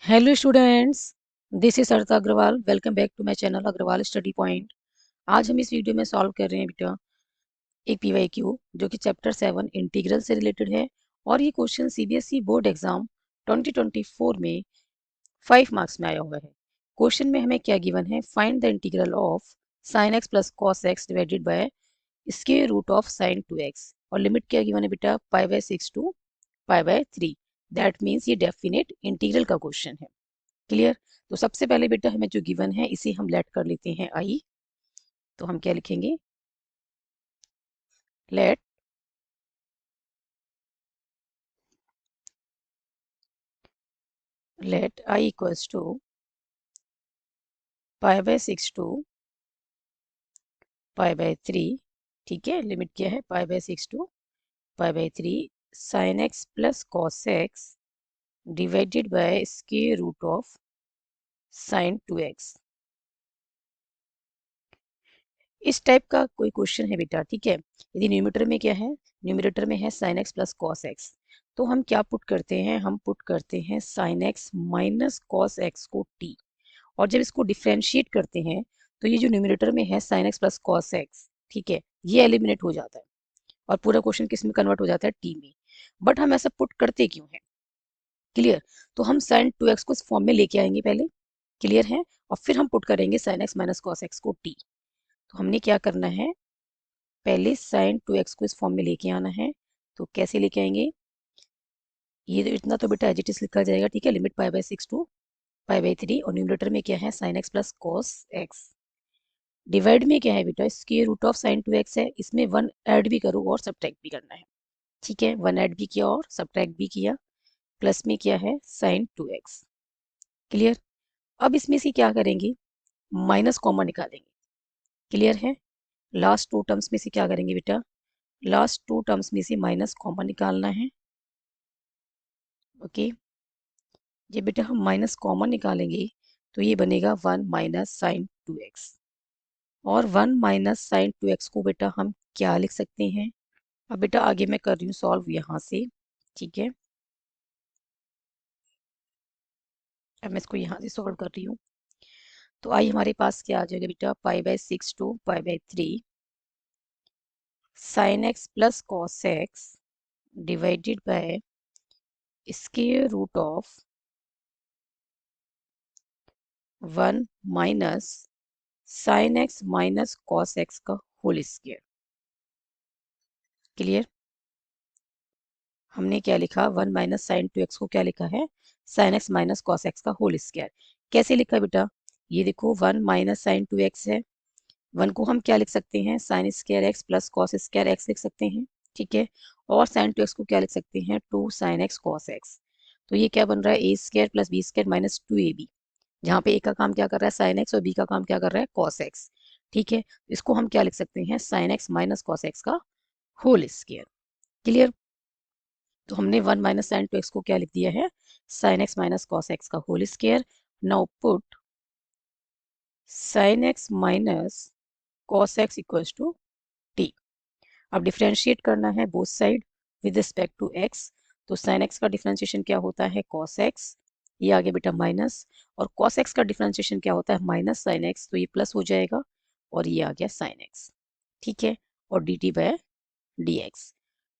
Hello students, this is Sarita Agarwal. Welcome back to my channel Agarwal study point. आज हम इस video में सॉल्व कर रहे हैं बेटा एक पीवाईक्यू जो कि चैप्टर 7 इंटीग्रल से रिलेटेड है। और ये क्वेश्चन सीबीएसई बोर्ड एग्जाम 2024 में 5 मार्क्स में आया हुआ है। क्वेश्चन में हमें क्या गिवन है? Find the integral of sine x plus cos x divided by square root of sine 2x। और लिमिट क्या गिवन है बेटा? π/6 टू π/3। दैट मीन्स ये डेफिनेट इंटीग्रल का क्वेश्चन है। क्लियर? तो सबसे पहले बेटा हमें जो गिवन है इसे हम लेट कर लेते हैं आई। तो हम क्या लिखेंगे? Let I equals to π/6 to π/3। ठीक है, लिमिट क्या है? π/6 to π/3 sine x plus cos x divided by square root of sine 2x। इस टाइप का कोई क्वेश्चन है बेटा। ठीक है, यदि न्यूमरेटर में क्या है? न्यूमरेटर में है sine x plus cos x. तो हम क्या पुट करते हैं? हम पुट करते हैं sign x minus cos x को टी। और जब इसको डिफ्रेंशिएट करते हैं तो ये जो न्यूमरेटर में है sine x plus cos x, ठीक है, ये एलिमिनेट हो जाता है और पूरा क्वेश्चन किस में कन्वर्ट हो जाता है? टी में। बट हम ऐसा पुट करते क्यों है? क्लियर? तो हम साइन 2x को इस फॉर्म में लेके आएंगे पहले। क्लियर है? और फिर हम पुट करेंगे sign x minus cos x को टी। तो हमने क्या करना है? पहले साइन 2x को इस फॉर्म में लेके आना है। तो कैसे लेके आएंगे? ये तो इतना तो बेटा एज इट इज लिखा जाएगा। ठीक है, लिमिट π/6 टू π/3 और न्यूमरेटर में क्या है? Sine x plus cos x. Divide में क्या है बेटा? Square root of sine 2x है। इसमें 1 ऐड भी करो और सब्ट्रैक्ट भी करना है। ठीक है, 1 ऐड भी किया और सब्ट्रैक्ट भी किया। प्लस में क्या है? Sine 2x। क्लियर? अब इसमें से क्या करेंगे? माइनस कॉमन निकालेंगे। क्लियर है? लास्ट टू टर्म्स में से क्या करेंगे बेटा? लास्ट टू टर्म्स में से माइनस कॉमन निकालना है। ओके, ये बेटा हम माइनस कॉमन निकालेंगे तो ये बनेगा 1 माइनस साइन 2x। और 1 माइनस साइन 2x को बेटा हम क्या लिख सकते हैं? अब बेटा आगे मैं कर रही हूँ सॉल्व यहाँ से। ठीक है, अब मैं इसको यहाँ से सॉल्व कर रही हूँ। तो आई हमारे पास क्या आ जाएगा बेटा? π/6 to π/3 sine x plus cos x divided by square root of 1 minus sine x minus cos x का होल स्क्वायर। क्लियर? हमने क्या लिखा? 1 माइनस साइन 2x को क्या लिखा है? Sine x minus cos x का होल स्क्वायर। कैसे लिखा बेटा? ये देखो 1 माइनस साइन 2x है। 1 को हम क्या लिख सकते हैं? Sine square x plus cos square x लिख सकते हैं। ठीक है, और साइन 2x को क्या लिख सकते हैं? 2 साइन एक्स कॉस एक्स। तो ये क्या बन रहा है? A square plus b square minus 2ab। जहाँ पे ए का काम क्या कर रहा है? साइन एक्स, और बी का काम क्या कर रहा है? Cos x. ठीक है, इसको हम क्या लिख सकते हैं? Sign x minus cos x का होल स्क्वायर। क्लियर? तो हमने 1 माइनस साइन 2x को क्या लिख दिया है? Sine x minus cos x का whole square. Now put sine x minus cos x equals to t. अब डिफरेंशिएट करना है both side with respect to x. तो साइन एक्स का डिफरेंशिएशन क्या होता है? Cos x. ये आ गया बेटा माइनस। और कॉस एक्स का डिफरेंशिएशन क्या होता है? Minus sine x. तो ये प्लस हो जाएगा और ये आ गया साइन एक्स। ठीक है, और d t by d x.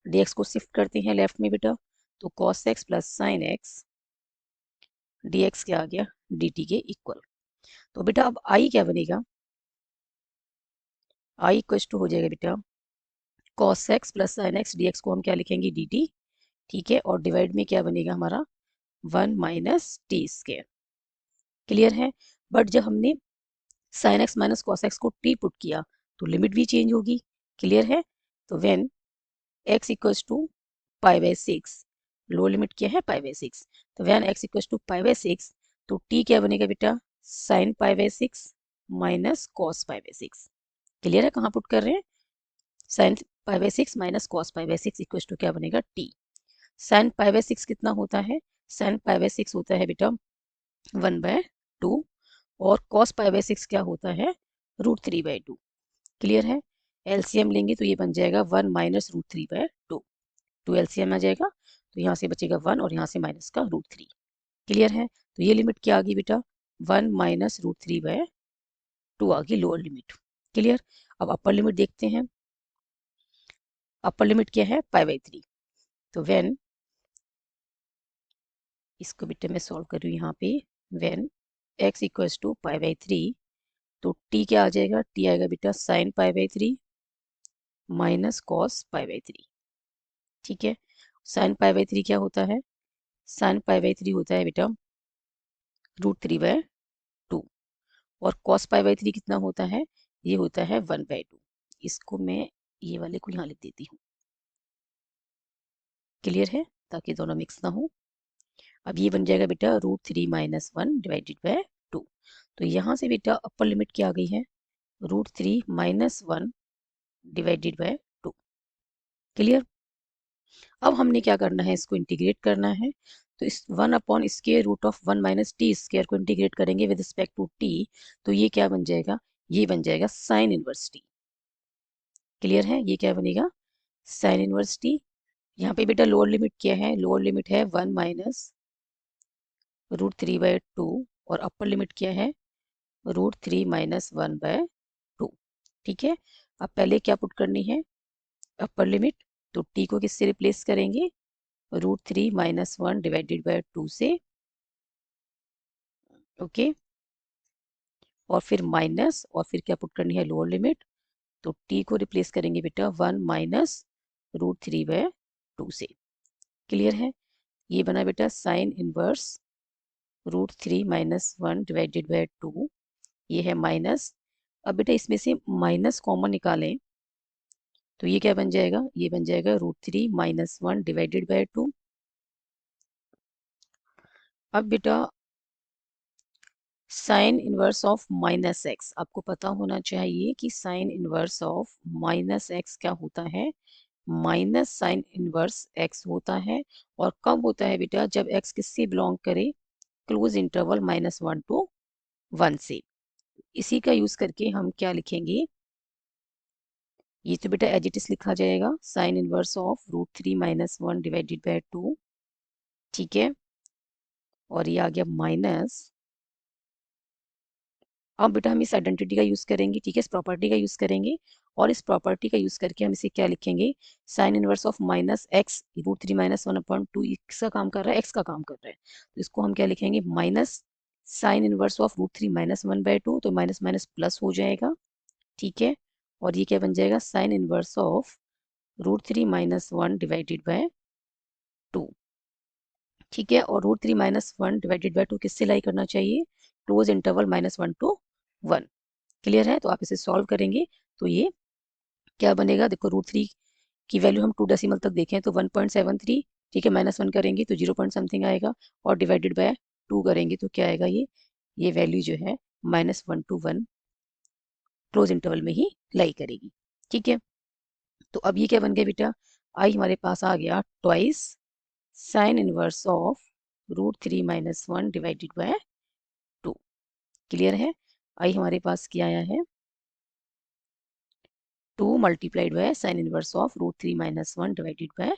D x को शिफ्ट करते हैं लेफ्ट में बेटा। तो cos x plus sine x d x क्या आ गया? डी टी के इक्वल। तो बेटा अब आई क्या बनेगा? आई इक्वल टू हो जाएगा बेटा cos x plus sine x d x को हम क्या लिखेंगे? D t. ठीक है, और डिवाइड में क्या बनेगा हमारा? 1 माइनस टी स्क्वायर। क्लियर है? बट जब हमने sine x minus cos x को टी पुट किया तो लिमिट भी चेंज होगी। क्लियर है? तो when x equals to π/6, low limit क्या है? π/6। तो व्हेन एक्स इक्वल्स टू π/6 तो टी क्या बनेगा बेटा? Sign π/6 minus cos π/6। क्लियर है? कहाँ पुट कर रहे हैं? Sine π/6 minus cos π/6 equals to क्या बनेगा? टी। साइन π/6 कितना होता है? साइन π/6 होता है बेटा 1/2। और कॉस π/6 क्या होता है? √3/2। क्लियर है? एलसीएम लेंगे तो ये बन जाएगा 1 माइनस √3/2। 2 एलसीएम आ जाएगा तो यहाँ से बचेगा 1 और यहाँ से माइनस का √3। क्लियर है? तो ये लिमिट क्या आ गई बेटा, 1 माइनस रूट 3/2 आ गई लोअर लिमिट। क्लियर? अब अपर लिमिट देखते हैं। अपर लिमिट क्या है, π/3। तो व्हेन, इसको बेटा मैं सॉल्व कर रही हूँ यहाँ पे, व्हेन x इक्वल्स टू π/3, तो t क्या आ जाएगा, t आएगा बेटा साइन π/3 माइनस कॉस π/3। ठीक है? साइन π/3 क्या होता है, साइन π/3 होता है बेटा √3/2, और कॉस π/3 कितना होता है, ये होता है 1/2। इसको मैं ये वाले को यहाँ लिख देती हूँ। क्लियर है? ताकि दोनों मिक्स ना हो। अब ये बन जाएगा बेटा √3 माइनस 1 डिवाइडेड बाय 2। तो यहाँ से बेटा अपर लिमिट क्या आ गई है, √3 माइनस 1 डिवाइडेड बाय 2। क्लियर? अब हमने क्या करना है, इसको इंटीग्रेट करना है। तो इस 1/√1 माइनस टी स्क्वायर को इंटीग्रेट करेंगे विद रिस्पेक्ट टू टी, तो ये क्या बन जाएगा, ये बन जाएगा साइन इनवर्स टी। क्लियर है? ये क्या बनेगा, साइन इनवर्स टी। यहाँ पे बेटा लोअर लिमिट क्या है, लोअर लिमिट है 1 माइनस √3/2, और अपर लिमिट क्या है, √3 माइनस 1/2। ठीक है? अब पहले क्या पुट करनी है, अपर लिमिट, तो टी को किससे रिप्लेस करेंगे, √3 माइनस 1 डिवाइडेड बाय 2 से। ओके, और फिर माइनस, और फिर क्या पुट करनी है, लोअर लिमिट, तो टी को रिप्लेस करेंगे बेटा 1 माइनस √3/2 से। क्लियर है? ये बना बेटा sine inverse √3 minus 1 divided by 2, ये है माइनस। अब बेटा इसमें से माइनस कॉमन निकालें, तो ये क्या बन जाएगा, ये बन जाएगा √3 माइनस 1 डिवाइडेड बाय 2। अब बेटा sine inverse of minus x, आपको पता होना चाहिए कि sine inverse of minus x क्या होता है, माइनस साइन इनवर्स एक्स होता है। और कब होता है बेटा, जब एक्स किससे बिलोंग करे, क्लोज इंटरवल -1 to 1 से। इसी का यूज करके हम क्या लिखेंगे, ये तो बेटा एज इट इज लिखा जाएगा, sine inverse of √3 minus 1 divided by 2। ठीक है? और ये आ गया माइनस। अब बेटा हम इस आइडेंटिटी का यूज करेंगे, ठीक है, इस प्रॉपर्टी का यूज करेंगे, और इस प्रॉपर्टी का यूज करके हम इसे क्या लिखेंगे, sine inverse of minus x √3 minus 1/2 इसका काम कर रहा है, एक्स का काम कर रहा है, तो इसको हम क्या लिखेंगे, minus sine inverse of √3 minus 1/2, तो माइनस माइनस प्लस हो जाएगा। ठीक है? और ये क्या बन जाएगा, sine inverse of √3 minus 1 divided by 2। ठीक है? और √3 माइनस 1 डिवाइडेड बाय 2 किससे लाई करना चाहिए, क्लोज इंटरवल -1 to 1। क्लियर है? तो आप इसे सॉल्व करेंगे तो ये क्या बनेगा, देखो √3 की वैल्यू हम 2 डेसिमल तक देखें तो 1.73। ठीक है? -1 करेंगे तो 0 पॉइंट समथिंग आएगा, और डिवाइडेड बाय 2 करेंगे तो क्या आएगा, ये वैल्यू जो है -1 to 1 क्लोज इंटरवल में ही लाई करेगी। ठीक है? तो अब ये क्या बन गया बेटा, आई हमारे पास आ गया twice sine inverse of √3 minus 1 divided by 2। Clear है? आई हमारे पास क्या आया है, 2 multiplied by sin inverse of √3 minus 1 divided by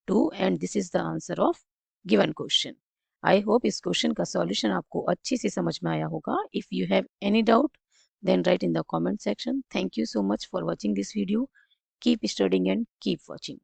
2, and this is the answer of given question. I hope इस क्वेश्चन का सॉल्यूशन आपको अच्छे से समझ में आया होगा। If you have any doubt, then write in the comment section. Thank you so much for watching this video. Keep studying and keep watching.